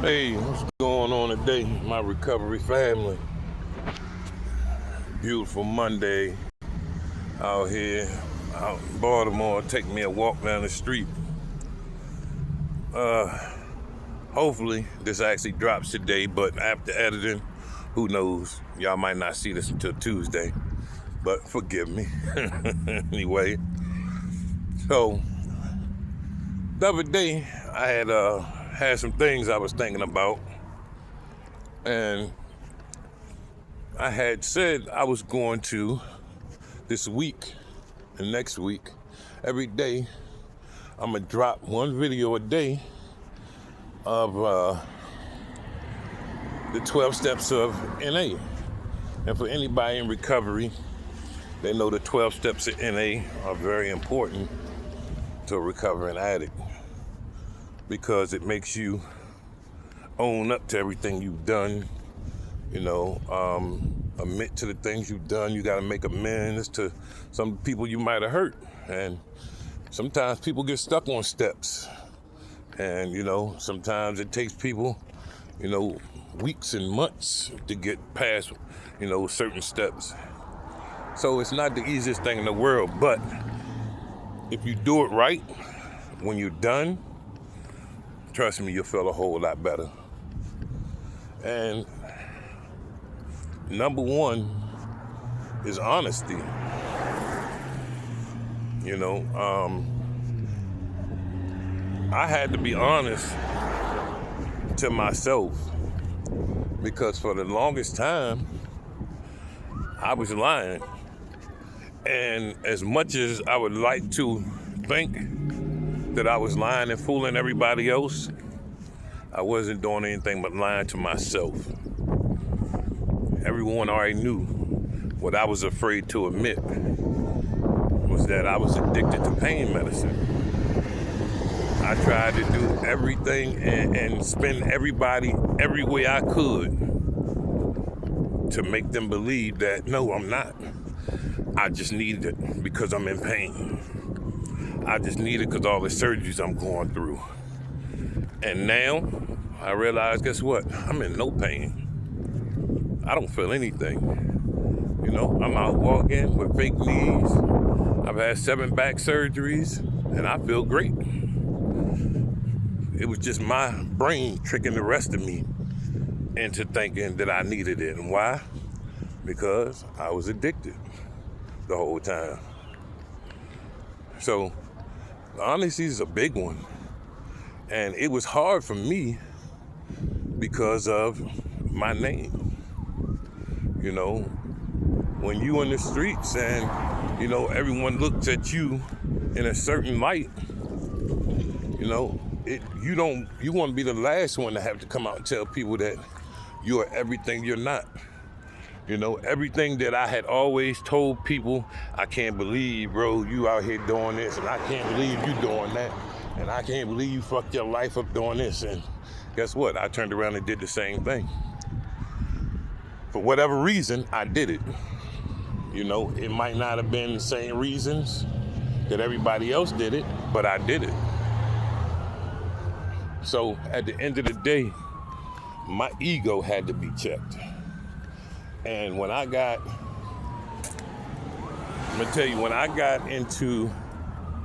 Hey, what's going on today, my recovery family? Beautiful Monday out here, out in Baltimore. Taking me a walk down the street. Hopefully this actually drops today, but after editing, who knows? Y'all might not see this until Tuesday, but forgive me. Anyway, so the other day I had some things I was thinking about, and I had said I was going to, this week and next week, every day, I'm gonna drop one video a day of the 12 steps of NA. And for anybody in recovery, they know the 12 steps of NA are very important to a recovering addict, because it makes you own up to everything you've done, admit to the things you've done. You got to make amends to some people you might have hurt. And sometimes people get stuck on steps. And, sometimes it takes people, weeks and months to get past, certain steps. So it's not the easiest thing in the world. But if you do it right, when you're done, trust me, you'll feel a whole lot better. And number one is honesty. I had to be honest to myself, because for the longest time, I was lying. And as much as I would like to think that I was lying and fooling everybody else, I wasn't doing anything but lying to myself. Everyone already knew. What I was afraid to admit was that I was addicted to pain medicine. I tried to do everything and spend everybody every way I could to make them believe that, no, I'm not. I just needed it because I'm in pain. I just need it because all the surgeries I'm going through. And now I realize, guess what? I'm in no pain. I don't feel anything. I'm out walking with fake knees. I've had 7 back surgeries and I feel great. It was just my brain tricking the rest of me into thinking that I needed it. And why? Because I was addicted the whole time. So honesty is a big one. And it was hard for me because of my name. When you in the streets and, everyone looks at you in a certain light, you want to be the last one to have to come out and tell people that you are everything you're not. Everything that I had always told people, I can't believe, bro, you out here doing this, and I can't believe you doing that, and I can't believe you fucked your life up doing this. And guess what? I turned around and did the same thing. For whatever reason, I did it. It might not have been the same reasons that everybody else did it, but I did it. So at the end of the day, my ego had to be checked. And when I got into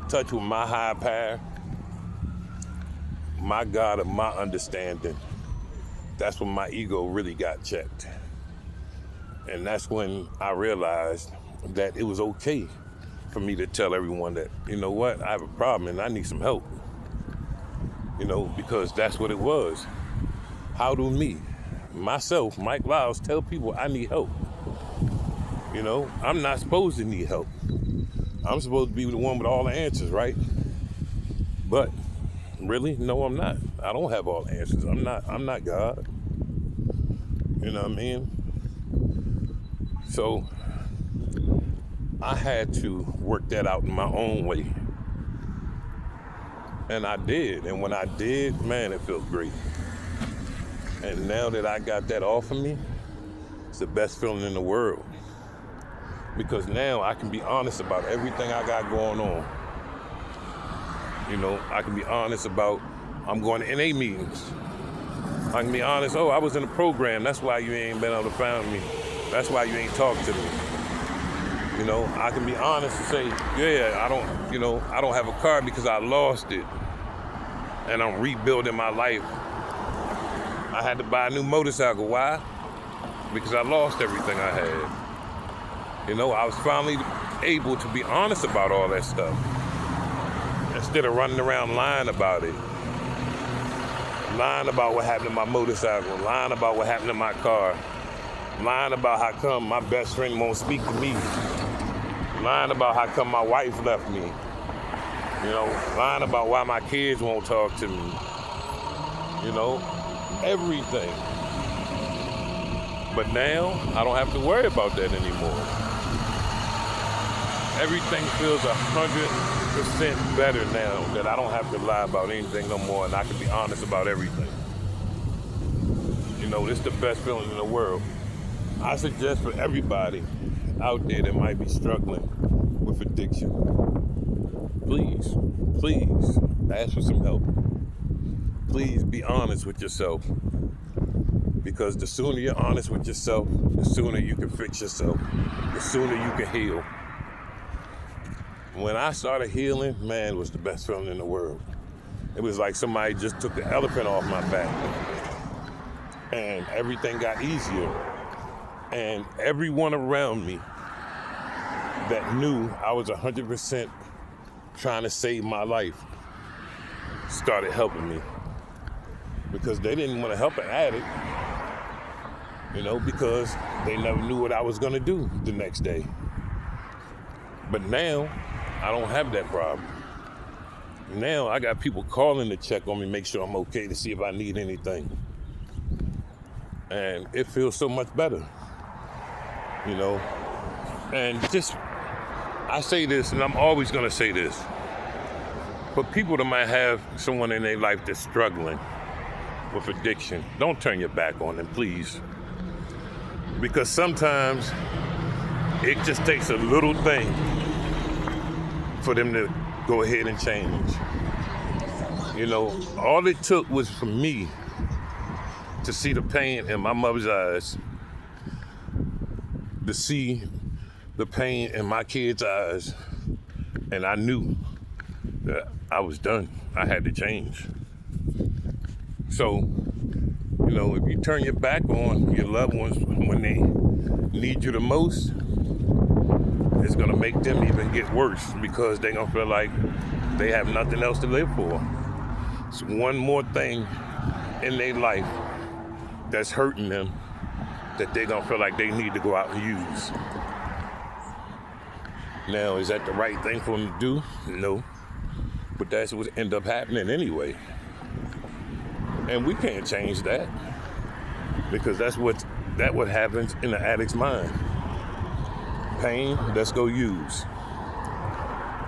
touch with my higher power, my God of my understanding, that's when my ego really got checked. And that's when I realized that it was okay for me to tell everyone that, I have a problem and I need some help. Because that's what it was. How do myself, Mike Lyles, tell people I need help? I'm not supposed to need help. I'm supposed to be the one with all the answers, right? But really, no, I'm not. I don't have all the answers. I'm not God. You know what I mean? So I had to work that out in my own way. And I did. And when I did, man, it felt great. And now that I got that off of me, it's the best feeling in the world. Because now I can be honest about everything I got going on. I can be honest about, I'm going to NA meetings. I can be honest, oh, I was in a program. That's why you ain't been able to find me. That's why you ain't talked to me. You know, I can be honest and say, yeah, I don't have a car because I lost it. And I'm rebuilding my life. I had to buy a new motorcycle. Why? Because I lost everything I had. You know, I was finally able to be honest about all that stuff. Instead of running around lying about it. Lying about what happened to my motorcycle. Lying about what happened to my car. Lying about how come my best friend won't speak to me. Lying about how come my wife left me. You know, lying about why my kids won't talk to me. You know, everything. But now, I don't have to worry about that anymore. Everything feels 100% better now that I don't have to lie about anything no more, and I can be honest about everything. You know, this is the best feeling in the world. I suggest for everybody out there that might be struggling with addiction, please ask for some help. Please be honest with yourself, because the sooner you're honest with yourself, the sooner you can fix yourself, the sooner you can heal. When I started healing, man, it was the best feeling in the world. It was like somebody just took the elephant off my back, and everything got easier. And everyone around me that knew I was 100% trying to save my life started helping me, because they didn't want to help an addict, you know, because they never knew what I was going to do the next day. But now, I don't have that problem. Now, I got people calling to check on me, make sure I'm okay, to see if I need anything. And it feels so much better, you know. And just, I say this, and I'm always going to say this, for people that might have someone in their life that's struggling with addiction, don't turn your back on them, please. Because sometimes it just takes a little thing for them to go ahead and change. You know, all it took was for me to see the pain in my mother's eyes, to see the pain in my kids' eyes, and I knew that I was done. I had to change. So, you know, if you turn your back on your loved ones when they need you the most, it's gonna make them even get worse, because they're gonna feel like they have nothing else to live for. It's one more thing in their life that's hurting them that they're gonna feel like they need to go out and use. Now, is that the right thing for them to do? No. But that's what end up happening anyway. And we can't change that, because that's what happens in the addict's mind. Pain, let's go use.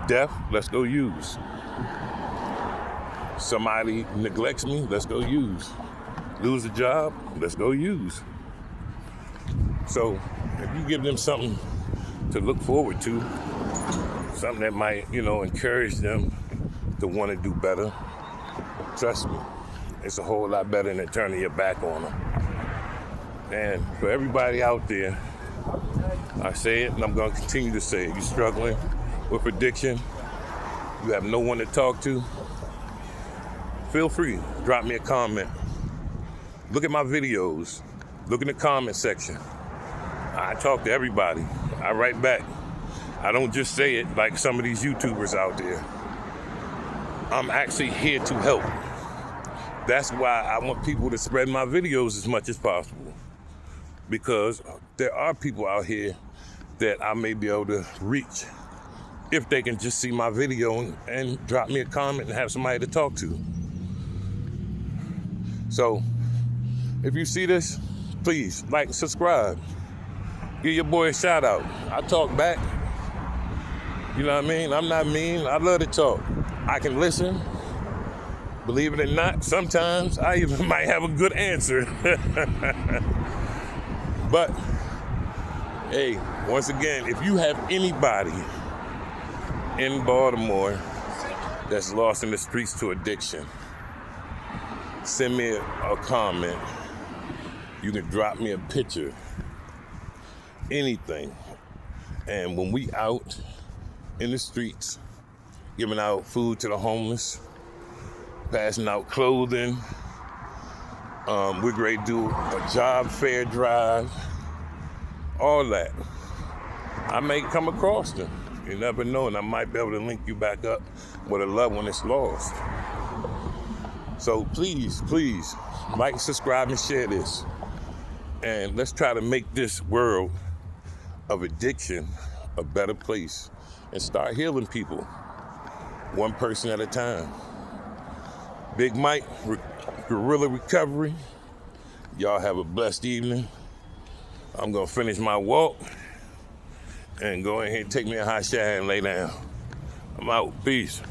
Death, let's go use. Somebody neglects me, let's go use. Lose a job, let's go use. So if you give them something to look forward to, something that might, you know, encourage them to want to do better, trust me, it's a whole lot better than turning your back on them. And for everybody out there, I say it, and I'm going to continue to say it. You're struggling with addiction, you have no one to talk to, feel free, drop me a comment. Look at my videos, look in the comment section. I talk to everybody, I write back. I don't just say it like some of these YouTubers out there. I'm actually here to help. That's why I want people to spread my videos as much as possible, because there are people out here that I may be able to reach if they can just see my video and drop me a comment and have somebody to talk to. So if you see this, please like and subscribe. Give your boy a shout out. I talk back. You know what I mean? I'm not mean. I love to talk. I can listen. Believe it or not, sometimes I even might have a good answer. But, hey, once again, if you have anybody in Baltimore that's lost in the streets to addiction, send me a comment. You can drop me a picture, anything. And when we out in the streets, giving out food to the homeless, passing out clothing, we're going to do a job fair drive, all that. I may come across them. You never know, and I might be able to link you back up with a loved one that's lost. So please, like, subscribe, and share this. And let's try to make this world of addiction a better place and start healing people one person at a time. Big Mike, Guerrilla Recovery. Y'all have a blessed evening. I'm going to finish my walk and go ahead and take me a hot shower and lay down. I'm out. Peace.